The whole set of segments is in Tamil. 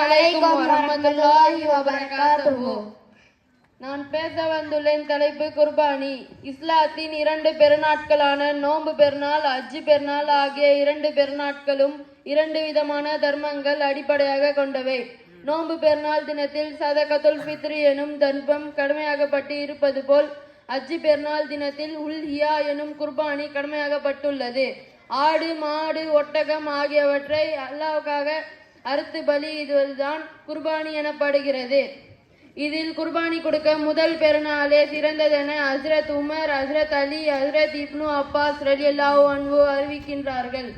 அலைக்கும் வரஹ்மத்துல்லாஹி வபரகாத்துஹு. நான் பேச வந்துள்ளேன் தலைப்பு குர்பானி. இஸ்லாத்தின் 2 பெருநாட்களான நோன்பு பெருநாள், ஹஜ் பெருநாள் ஆகிய 2 பெருநாட்களும் 2 விதமான தர்மங்கள் அடிப்படையாக கொண்டவை. நோன்பு பெருநாள் தினத்தில் சதகத்துல் ஃபித்ர் எனும் தர்மம் கடமையாகப்பட்டு இருப்பது போல் ஹஜ் பெருநாள் தினத்தில் உல்ஹியா எனும் குர்பானி கடமையாகப்பட்டுள்ளது. ஆடு, மாடு, ஒட்டகம் ஆகியவற்றை அல்லாஹ்வுக்காக அறுத்து பலியிடுவதுதான் குர்பானி எனப்படுகிறது. இதில் குர்பானி கொடுக்க முதல் பெருநாளே சிறந்ததென ஹஸ்ரத் உமர், ஹஸ்ரத் அலி, ஹஸ்ரத் இப்னு அப்பாஸ் ரலியல்லாஹு அன்ஹு அறிவிக்கின்றார்கள்.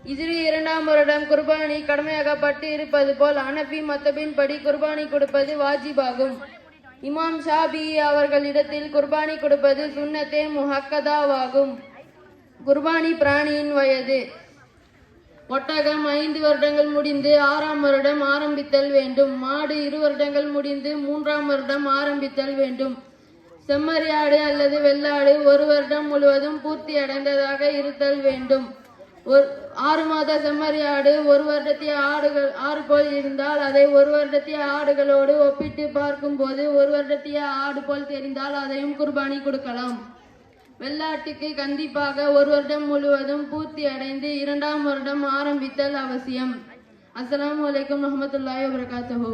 ஹிஜ்ரி 2ஆம் வருடம் குர்பானி கடமையாகப்பட்டு இருப்பது போல் ஹனஃபி மத்தபின் படி குர்பானி கொடுப்பது வாஜிபாகும். இமாம் ஷாபிஈ அவர்களிடத்தில் குர்பானி கொடுப்பது சுன்னத்தே முஹக்கதாவாகும். குர்பானி பிராணியின் வயது. ஒட்டகம் 5 வருடங்கள் முடிந்து 6ஆம் வருடம் ஆரம்பித்தல் வேண்டும். மாடு 2 வருடங்கள் முடிந்து 3ஆம் வருடம் ஆரம்பித்தல் வேண்டும். செம்மறியாடு அல்லது வெள்ளாடு 1 வருடம் முழுவதும் பூர்த்தி அடைந்ததாக இருத்தல் வேண்டும். 6 மாத செம்மறியாடு 1 வருடத்திய ஆடு போல் இருந்தால் அதை 1 வருடத்திய ஆடுகளோடு ஒப்பிட்டு பார்க்கும் போது 1 வருடத்திய ஆடு போல் தெரிந்தால் அதையும் குர்பானி கொடுக்கலாம். வெள்ளாட்டுக்கு கண்டிப்பாக 1 வருடம் முழுவதும் பூர்த்தி அடைந்து 2ஆம் வருடம் ஆரம்பித்தல் அவசியம். அஸ்ஸலாமு அலைக்கும் வரஹ்மத்துல்லாஹி வபரகாத்துஹு.